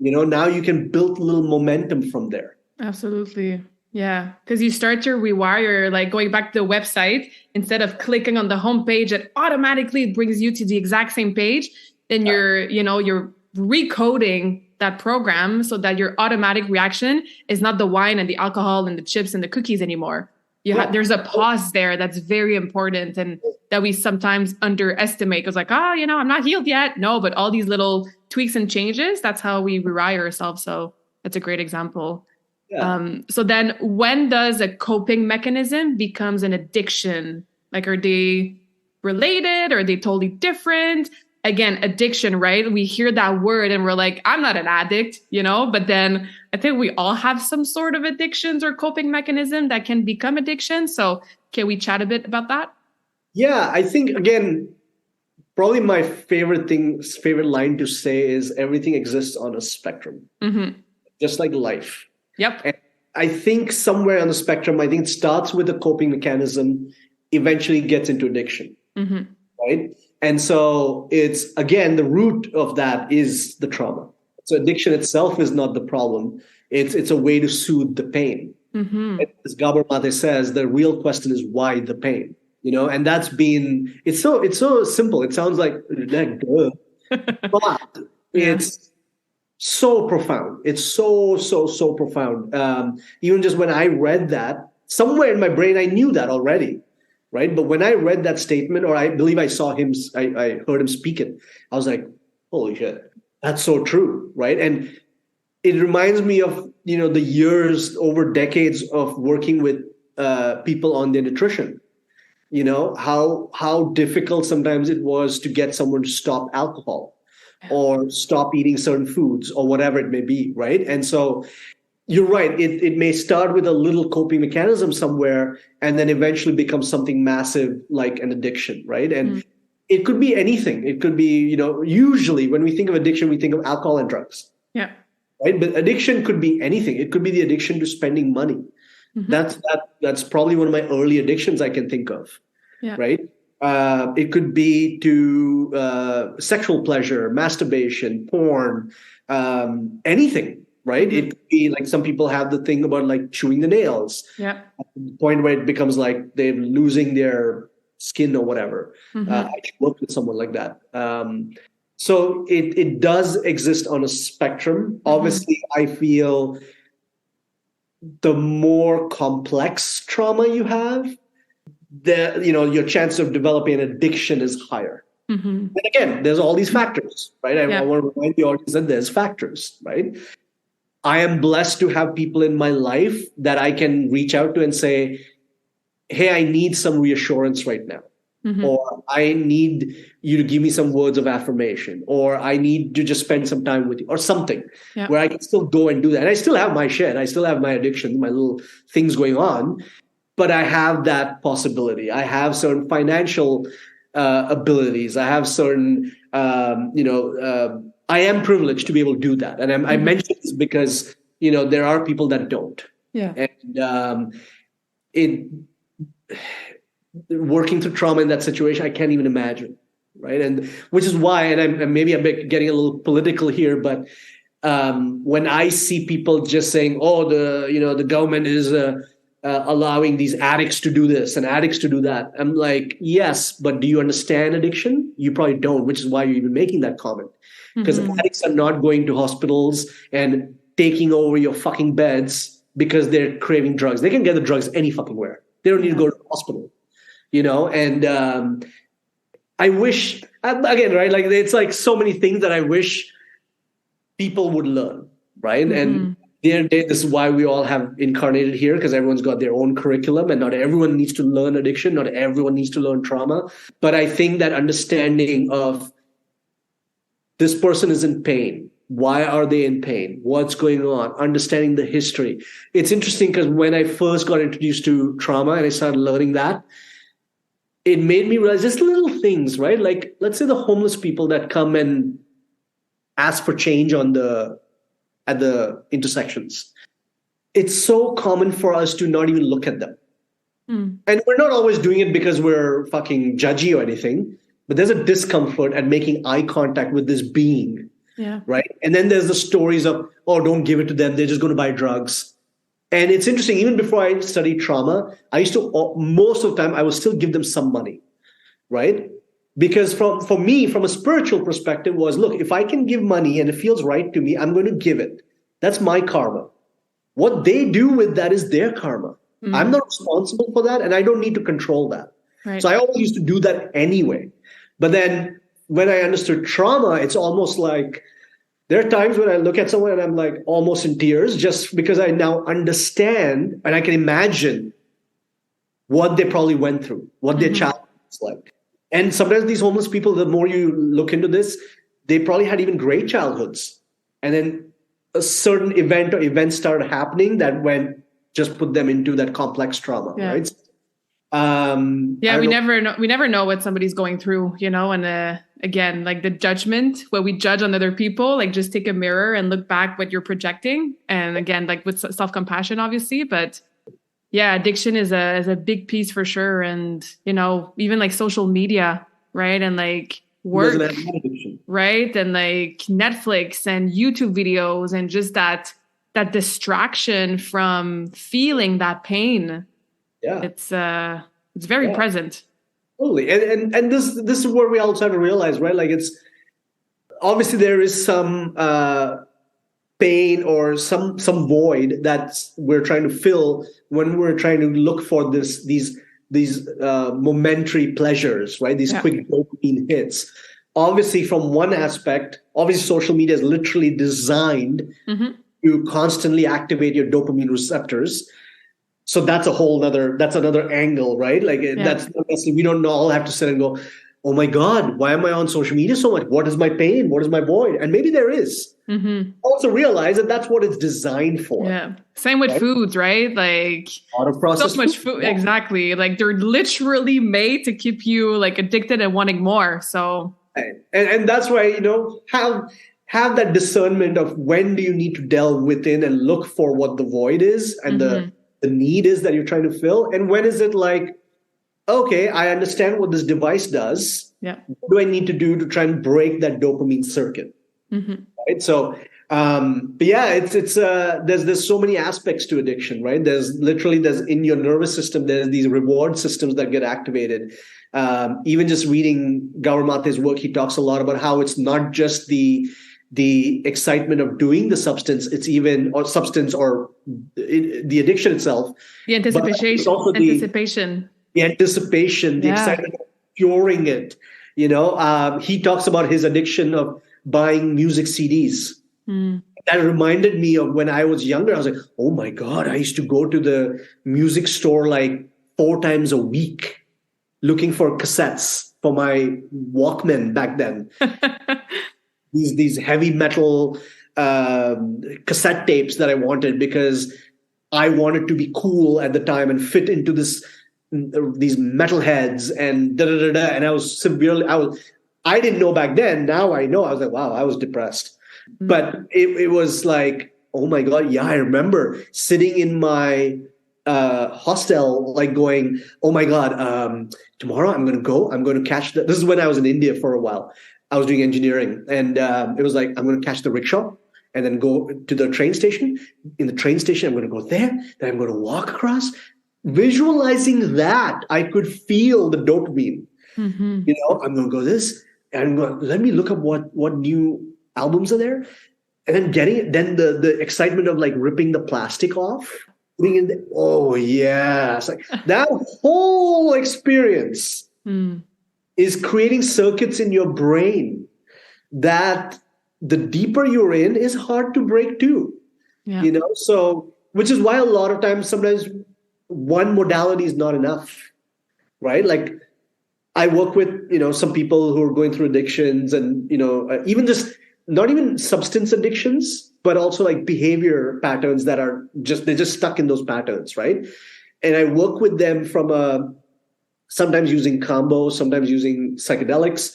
Now you can build a little momentum from there. Absolutely. Yeah, because you start to rewire, like going back to the website, instead of clicking on the homepage, it automatically brings you to the exact same page. Then you're recoding that program so that your automatic reaction is not the wine and the alcohol and the chips and the cookies anymore. There's a pause there that's very important and that we sometimes underestimate. It's like, I'm not healed yet. No, but all these little tweaks and changes, that's how we rewire ourselves. So that's a great example. Yeah. So then when does a coping mechanism becomes an addiction? Like, are they related? Or are they totally different? Again, addiction, right? We hear that word and we're like, I'm not an addict, but then I think we all have some sort of addictions or coping mechanism that can become addiction. So can we chat a bit about that? Yeah, I think, again, probably my favorite line to say is everything exists on a spectrum, just like life. Yep. And I think somewhere on the spectrum, I think it starts with a coping mechanism, eventually gets into addiction, right? And so it's, again, the root of that is the trauma. So addiction itself is not the problem. It's a way to soothe the pain. As Gabor Mate says, the real question is why the pain, and it's so simple. It sounds like, duh, but it's so profound. It's so profound. Even just when I read that, somewhere in my brain, I knew that already. Right. But when I read that statement, or I believe I saw him, I heard him speak it, I was like, holy shit, that's so true. Right. And it reminds me of, the years over decades of working with people on their nutrition, how difficult sometimes it was to get someone to stop alcohol or stop eating certain foods or whatever it may be. Right. And so you're right. It may start with a little coping mechanism somewhere and then eventually become something massive like an addiction, right? And it could be anything. It could be, usually when we think of addiction, we think of alcohol and drugs. Yeah. Right. But addiction could be anything. It could be the addiction to spending money. That's probably one of my early addictions I can think of. Yeah. Right. It could be to sexual pleasure, masturbation, porn, anything. Right. It could be like some people have the thing about like chewing the nails. Yeah. At the point where it becomes like they're losing their skin or whatever. I worked with someone like that. So it does exist on a spectrum. Obviously, I feel the more complex trauma you have, your chance of developing an addiction is higher. And again, there's all these factors, right? I want to remind the audience that there's factors, right? I am blessed to have people in my life that I can reach out to and say, hey, I need some reassurance right now. Or I need you to give me some words of affirmation, or I need to just spend some time with you, or something where I can still go and do that. And I still have my shit. I still have my addiction, my little things going on, but I have that possibility. I have certain financial abilities. I have certain, I am privileged to be able to do that. And I mention this because, there are people that don't. Yeah. And working through trauma in that situation, I can't even imagine. Right. And which is why, and maybe I'm getting a little political here, but when I see people just saying, oh, the government is allowing these addicts to do this and addicts to do that, I'm like, yes, but do you understand addiction? You probably don't, which is why you're even making that comment. Because addicts are not going to hospitals and taking over your fucking beds because they're craving drugs. They can get the drugs any fucking where. They don't need to go to the hospital, and I wish, again, right? Like it's like so many things that I wish people would learn, right? And this is why we all have incarnated here, because everyone's got their own curriculum and not everyone needs to learn addiction. Not everyone needs to learn trauma. But I think that understanding of this person is in pain. Why are they in pain? What's going on? Understanding the history. It's interesting because when I first got introduced to trauma and I started learning that, it made me realize just little things, right? Like, let's say the homeless people that come and ask for change at the intersections. It's so common for us to not even look at them. And we're not always doing it because we're fucking judgy or anything, but there's a discomfort at making eye contact with this being. Yeah. Right. And then there's the stories of, oh, don't give it to them. They're just going to buy drugs. And it's interesting, even before I studied trauma, I used to, most of the time, I would still give them some money, right? Because for me, from a spiritual perspective was, look, if I can give money and it feels right to me, I'm going to give it. That's my karma. What they do with that is their karma. I'm not responsible for that, and I don't need to control that. Right. So I always used to do that anyway. But then when I understood trauma, it's almost like there are times when I look at someone and I'm like almost in tears just because I now understand and I can imagine what they probably went through, what their childhood was like. And sometimes these homeless people, the more you look into this, they probably had even great childhoods. And then a certain event or events started happening that just put them into that complex trauma, right? We never know what somebody's going through, and again, like the judgment, where we judge on other people, like just take a mirror and look back what you're projecting. And again, like with self-compassion, obviously, but yeah, addiction is a big piece for sure. And, even like social media, right? And like work, right? And like Netflix and YouTube videos and just that distraction from feeling that pain. Yeah. It's very present. Totally. And this is where we also have to realize, right? Like it's obviously there is some pain or some void that we're trying to fill when we're trying to look for these momentary pleasures, right? These quick dopamine hits. Obviously, from one aspect, social media is literally designed to constantly activate your dopamine receptors. So that's another angle, right? Like that's not necessarily, we don't all have to sit and go, oh my God, why am I on social media so much? What is my pain? What is my void? And maybe there is. Also realize that that's what it's designed for. Yeah. Same with foods, right? Like processed so much food. Yeah. Exactly. Like they're literally made to keep you like addicted and wanting more. So. And that's why, have that discernment of when do you need to delve within and look for what the void is and the need is that you're trying to fill. And when is it like, okay, I understand what this device does. Yeah. What do I need to do to try and break that dopamine circuit? Right. So, but yeah, it's there's so many aspects to addiction, right? There's in your nervous system, there's these reward systems that get activated. Even just reading Gaurav Mate's work, he talks a lot about how it's not just the excitement of doing the substance, it's even the addiction itself. The anticipation. It's also the anticipation, the excitement of curing it. He talks about his addiction of buying music CDs. That reminded me of when I was younger. I was like, oh my God, I used to go to the music store like 4 times a week looking for cassettes for my Walkman back then. These heavy metal cassette tapes that I wanted because I wanted to be cool at the time and fit into these metalheads and and I didn't know back then. Now I know. I was like, wow, I was depressed. But it was like, oh my God, yeah, I remember sitting in my hostel, like going, oh my God, tomorrow I'm going to catch this is when I was in India for a while. I was doing engineering, and it was like, I'm going to catch the rickshaw and then go to the train station. In the train station, I'm going to go there, then I'm going to walk across. Visualizing that, I could feel the dopamine. I'm going to go this, and let me look up what new albums are there, and then getting it. Then the excitement of like ripping the plastic off, putting in it's like that whole experience is creating circuits in your brain that the deeper you're in is hard to break too. So which is why a lot of times sometimes one modality is not enough, right? Like I work with some people who are going through addictions and even just not even substance addictions, but also like behavior patterns that are they're just stuck in those patterns, right? And I work with them from sometimes using combo, sometimes using psychedelics,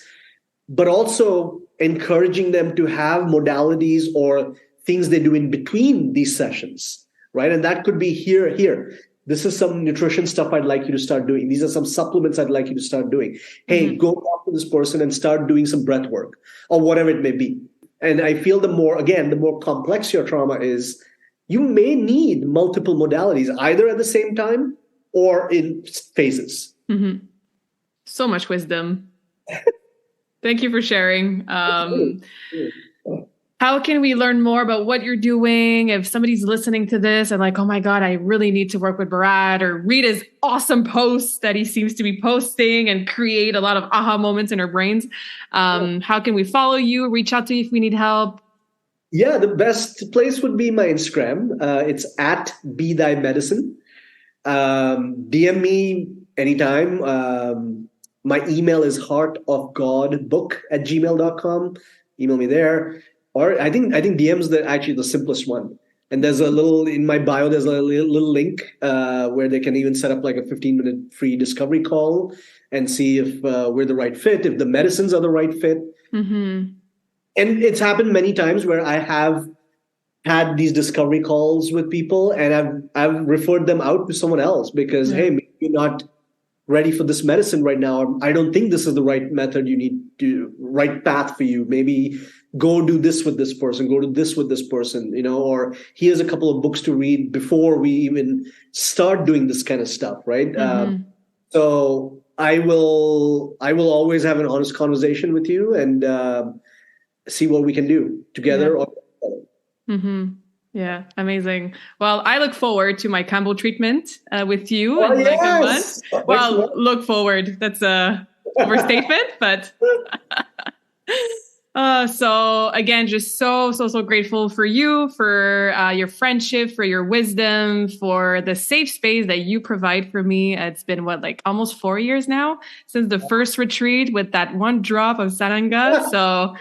but also encouraging them to have modalities or things they do in between these sessions, right? And that could be here. This is some nutrition stuff I'd like you to start doing. These are some supplements I'd like you to start doing. Hey, go talk to this person and start doing some breath work or whatever it may be. And I feel the more complex your trauma is, you may need multiple modalities, either at the same time or in phases. Mm-hmm. So much wisdom. Thank you for sharing. How can we learn more about what you're doing? If somebody's listening to this and like, oh my God, I really need to work with Bharat, or read his awesome posts that he seems to be posting and create a lot of aha moments in our brains. How can we follow you, reach out to you if we need help? Yeah, the best place would be my Instagram. It's at Be Thy Medicine. DM me anytime. My email is heartofgodbook@gmail.com. Email me there. Or I think DM's actually the simplest one. And there's a little, in my bio, there's a little link where they can even set up like a 15-minute free discovery call and see if we're the right fit, if the medicines are the right fit. Mm-hmm. And it's happened many times where I have had these discovery calls with people and I've referred them out to someone else because, hey, maybe you're not ready for this medicine right now. I don't think this is the right method you need to, right path for you. Maybe go do this with this person, go do this with this person, or here's a couple of books to read before we even start doing this kind of stuff, right? Mm-hmm. So I will always have an honest conversation with you and see what we can do together. Yeah. Mm-hmm. Yeah, amazing. Well, I look forward to my combo treatment with you in like a month. Well, look forward. That's a overstatement, but... So again, just so grateful for you, for your friendship, for your wisdom, for the safe space that you provide for me. It's been almost 4 years now since the first retreat with that one drop of Saranga. So,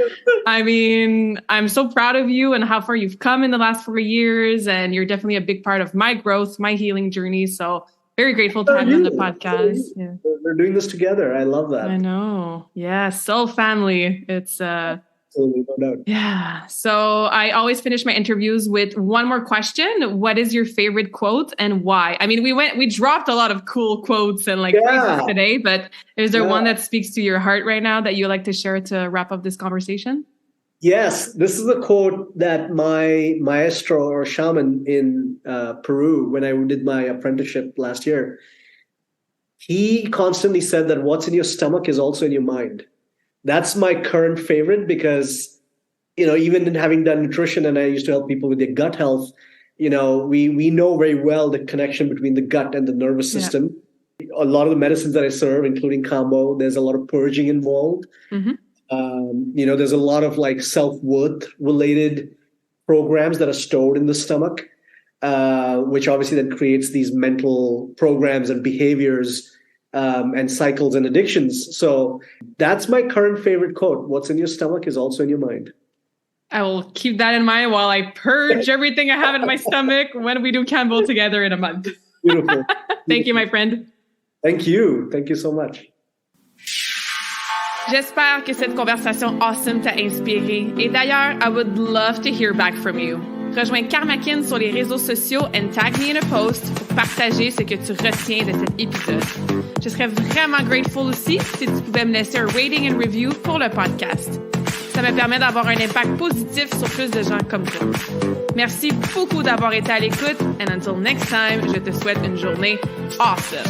I mean, I'm so proud of you and how far you've come in the last 4 years. And you're definitely a big part of my growth, my healing journey. So very grateful to have you on the podcast. Yeah. We're doing this together. I love that. I know. Yeah. Soul family. It's, absolutely, no doubt. Yeah. So I always finish my interviews with one more question. What is your favorite quote and why? I mean, we dropped a lot of cool quotes and phrases today, but is there one that speaks to your heart right now that you like to share to wrap up this conversation? Yes. This is a quote that my maestro or shaman in Peru, when I did my apprenticeship last year, he constantly said that what's in your stomach is also in your mind. That's my current favorite because, even in having done nutrition and I used to help people with their gut health, we know very well the connection between the gut and the nervous system. A lot of the medicines that I serve, including combo, there's a lot of purging involved. Mm-hmm. There's a lot of self-worth related programs that are stored in the stomach, which obviously then creates these mental programs and behaviors and cycles and addictions. So that's my current favorite quote. What's in your stomach is also in your mind. I will keep that in mind while I purge everything I have in my stomach when we do Campbell together in a month. Beautiful. Thank you, my friend. Thank you. Thank you so much. J'espère que cette conversation awesome t'a inspiré. Et d'ailleurs, I would love to hear back from you. Rejoins Karmakin sur les réseaux sociaux and tag me in a post pour partager ce que tu retiens de cet épisode. Je serais vraiment grateful aussi si tu pouvais me laisser un rating and review pour le podcast. Ça me permet d'avoir un impact positif sur plus de gens comme toi. Merci beaucoup d'avoir été à l'écoute and until next time, je te souhaite une journée awesome.